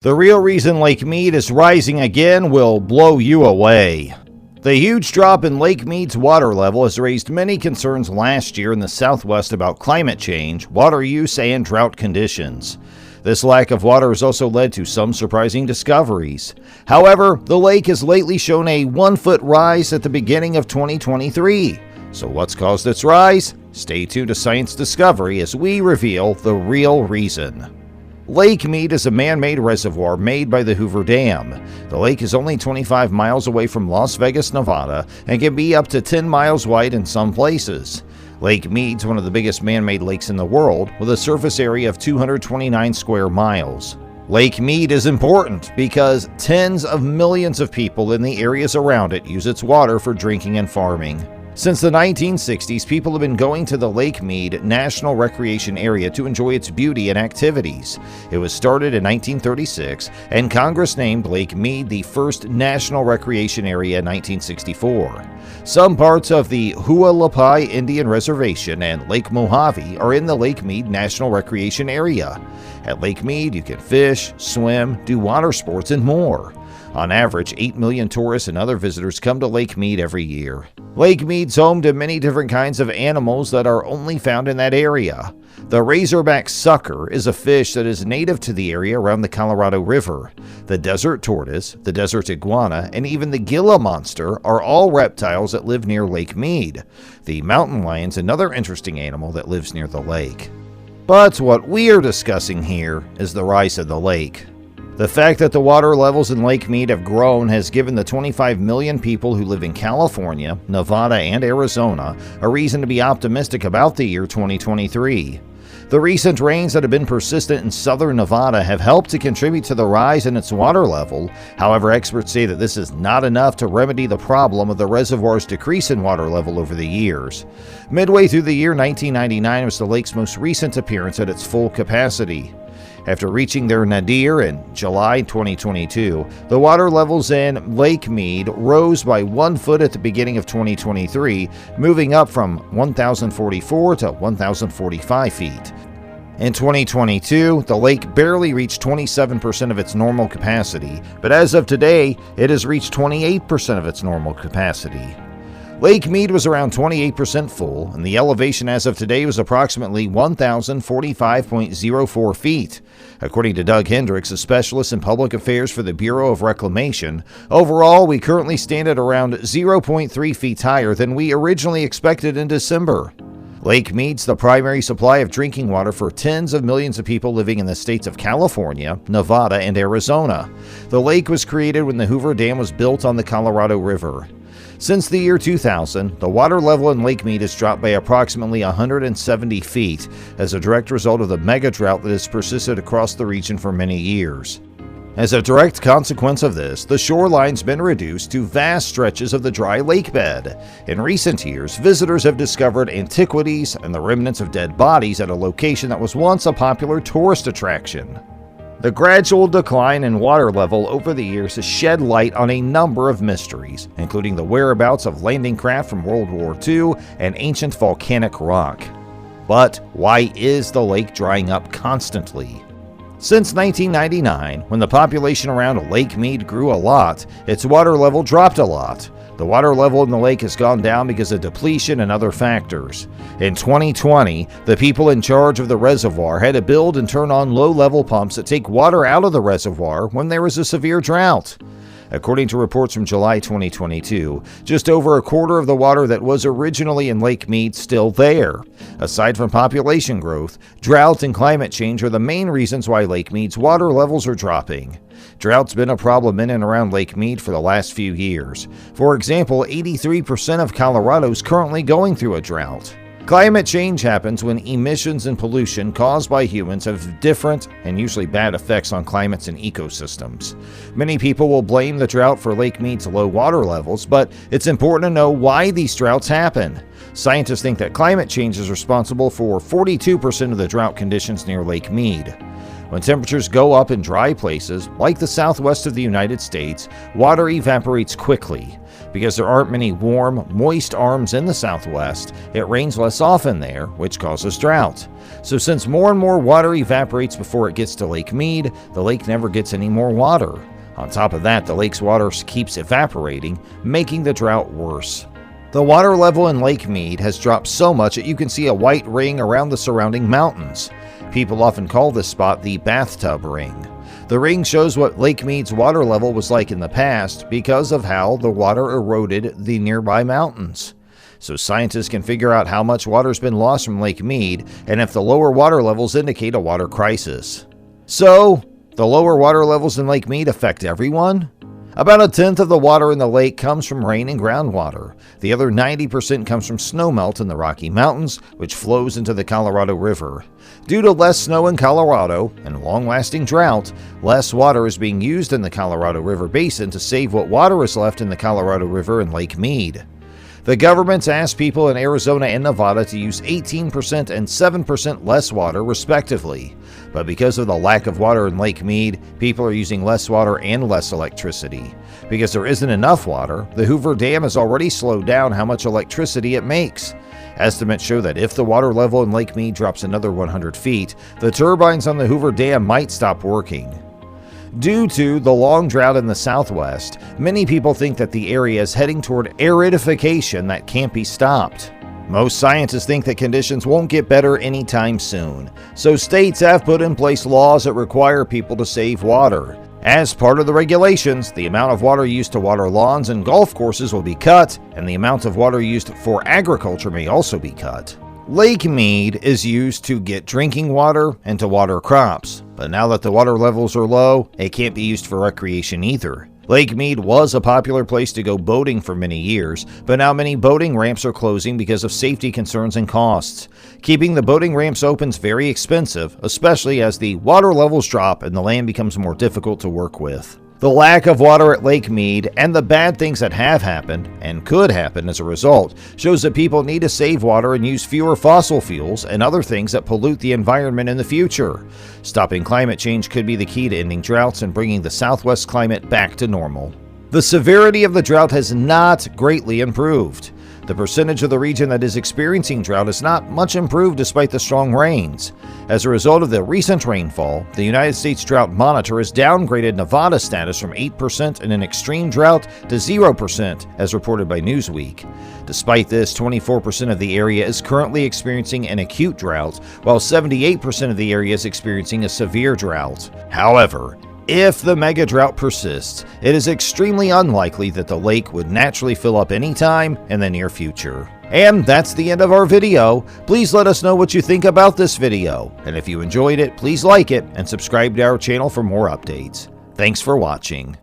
The real reason Lake Mead is rising again will blow you away. The huge drop in Lake Mead's water level has raised many concerns last year in the Southwest about climate change, water use, and drought conditions. This lack of water has also led to some surprising discoveries. However, the lake has lately shown a 1-foot rise at the beginning of 2023. So what's caused its rise? Stay tuned to Science Discovery as we reveal the real reason. Lake Mead is a man-made reservoir made by the Hoover Dam. The lake is only 25 miles away from Las Vegas, Nevada, and can be up to 10 miles wide in some places. Lake Mead's one of the biggest man-made lakes in the world, with a surface area of 229 square miles. Lake Mead is important because tens of millions of people in the areas around it use its water for drinking and farming. Since the 1960s, people have been going to the Lake Mead National Recreation Area to enjoy its beauty and activities. It was started in 1936, and Congress named Lake Mead the first National Recreation Area in 1964. Some parts of the Hualapai Indian Reservation and Lake Mojave are in the Lake Mead National Recreation Area. At Lake Mead, you can fish, swim, do water sports, and more. On average, 8 million tourists and other visitors come to Lake Mead every year. Lake Mead's home to many different kinds of animals that are only found in that area. The razorback sucker is a fish that is native to the area around the Colorado River. The desert tortoise, the desert iguana, and even the Gila monster are all reptiles that live near Lake Mead. The mountain lion is another interesting animal that lives near the lake. But what we are discussing here is the rise of the lake. The fact that the water levels in Lake Mead have grown has given the 25 million people who live in California, Nevada, and Arizona a reason to be optimistic about the year 2023. The recent rains that have been persistent in southern Nevada have helped to contribute to the rise in its water level. However, experts say that this is not enough to remedy the problem of the reservoir's decrease in water level over the years. Midway through the year 1999 was the lake's most recent appearance at its full capacity. After reaching their nadir in July 2022, the water levels in Lake Mead rose by 1 foot at the beginning of 2023, moving up from 1,044 to 1,045 feet. In 2022, the lake barely reached 27% of its normal capacity, but as of today, it has reached 28% of its normal capacity. Lake Mead was around 28% full, and the elevation as of today was approximately 1,045.04 feet. According to Doug Hendricks, a specialist in public affairs for the Bureau of Reclamation, overall we currently stand at around 0.3 feet higher than we originally expected in December. Lake Mead's the primary supply of drinking water for tens of millions of people living in the states of California, Nevada, and Arizona. The lake was created when the Hoover Dam was built on the Colorado River. Since the year 2000, the water level in Lake Mead has dropped by approximately 170 feet as a direct result of the mega drought that has persisted across the region for many years. As a direct consequence of this, the shoreline's been reduced to vast stretches of the dry lake bed. In recent years, visitors have discovered antiquities and the remnants of dead bodies at a location that was once a popular tourist attraction. The gradual decline in water level over the years has shed light on a number of mysteries, including the whereabouts of landing craft from World War II and ancient volcanic rock. But why is the lake drying up constantly? Since 1999, when the population around Lake Mead grew a lot, its water level dropped a lot. The water level in the lake has gone down because of depletion and other factors. In 2020, the people in charge of the reservoir had to build and turn on low-level pumps that take water out of the reservoir when there was a severe drought. According to reports from July 2022, just over a quarter of the water that was originally in Lake Mead still there. Aside from population growth, drought and climate change are the main reasons why Lake Mead's water levels are dropping. Drought's been a problem in and around Lake Mead for the last few years. For example, 83% of Colorado is currently going through a drought. Climate change happens when emissions and pollution caused by humans have different and usually bad effects on climates and ecosystems. Many people will blame the drought for Lake Mead's low water levels, but it's important to know why these droughts happen. Scientists think that climate change is responsible for 42% of the drought conditions near Lake Mead. When temperatures go up in dry places, like the southwest of the United States, water evaporates quickly. Because there aren't many warm, moist arms in the southwest, it rains less often there, which causes drought. So since more and more water evaporates before it gets to Lake Mead, the lake never gets any more water. On top of that, the lake's water keeps evaporating, making the drought worse. The water level in Lake Mead has dropped so much that you can see a white ring around the surrounding mountains. People often call this spot the bathtub ring. The ring shows what Lake Mead's water level was like in the past because of how the water eroded the nearby mountains. So scientists can figure out how much water's been lost from Lake Mead and if the lower water levels indicate a water crisis. So, the lower water levels in Lake Mead affect everyone? About a tenth of the water in the lake comes from rain and groundwater. The other 90% comes from snowmelt in the Rocky Mountains, which flows into the Colorado River. Due to less snow in Colorado and long-lasting drought, less water is being used in the Colorado River Basin to save what water is left in the Colorado River and Lake Mead. The governments asked people in Arizona and Nevada to use 18% and 7% less water, respectively. But because of the lack of water in Lake Mead, people are using less water and less electricity. Because there isn't enough water, the Hoover Dam has already slowed down how much electricity it makes. Estimates show that if the water level in Lake Mead drops another 100 feet, the turbines on the Hoover Dam might stop working. Due to the long drought in the southwest, many people think that the area is heading toward aridification that can't be stopped. Most scientists think that conditions won't get better anytime soon, so states have put in place laws that require people to save water. As part of the regulations, the amount of water used to water lawns and golf courses will be cut, and the amount of water used for agriculture may also be cut. Lake Mead is used to get drinking water and to water crops, but now that the water levels are low, it can't be used for recreation either. Lake Mead was a popular place to go boating for many years, but now many boating ramps are closing because of safety concerns and costs. Keeping the boating ramps open is very expensive, especially as the water levels drop and the land becomes more difficult to work with. The lack of water at Lake Mead and the bad things that have happened and could happen as a result shows that people need to save water and use fewer fossil fuels and other things that pollute the environment in the future. Stopping climate change could be the key to ending droughts and bringing the Southwest climate back to normal. The severity of the drought has not greatly improved. The percentage of the region that is experiencing drought is not much improved despite the strong rains. As a result of the recent rainfall, the United States Drought Monitor has downgraded Nevada's status from 8% in an extreme drought to 0%, as reported by Newsweek. Despite this, 24% of the area is currently experiencing an acute drought, while 78% of the area is experiencing a severe drought. However, if the mega drought persists, it is extremely unlikely that the lake would naturally fill up anytime in the near future. And that's the end of our video. Please let us know what you think about this video. And if you enjoyed it, please like it and subscribe to our channel for more updates. Thanks for watching.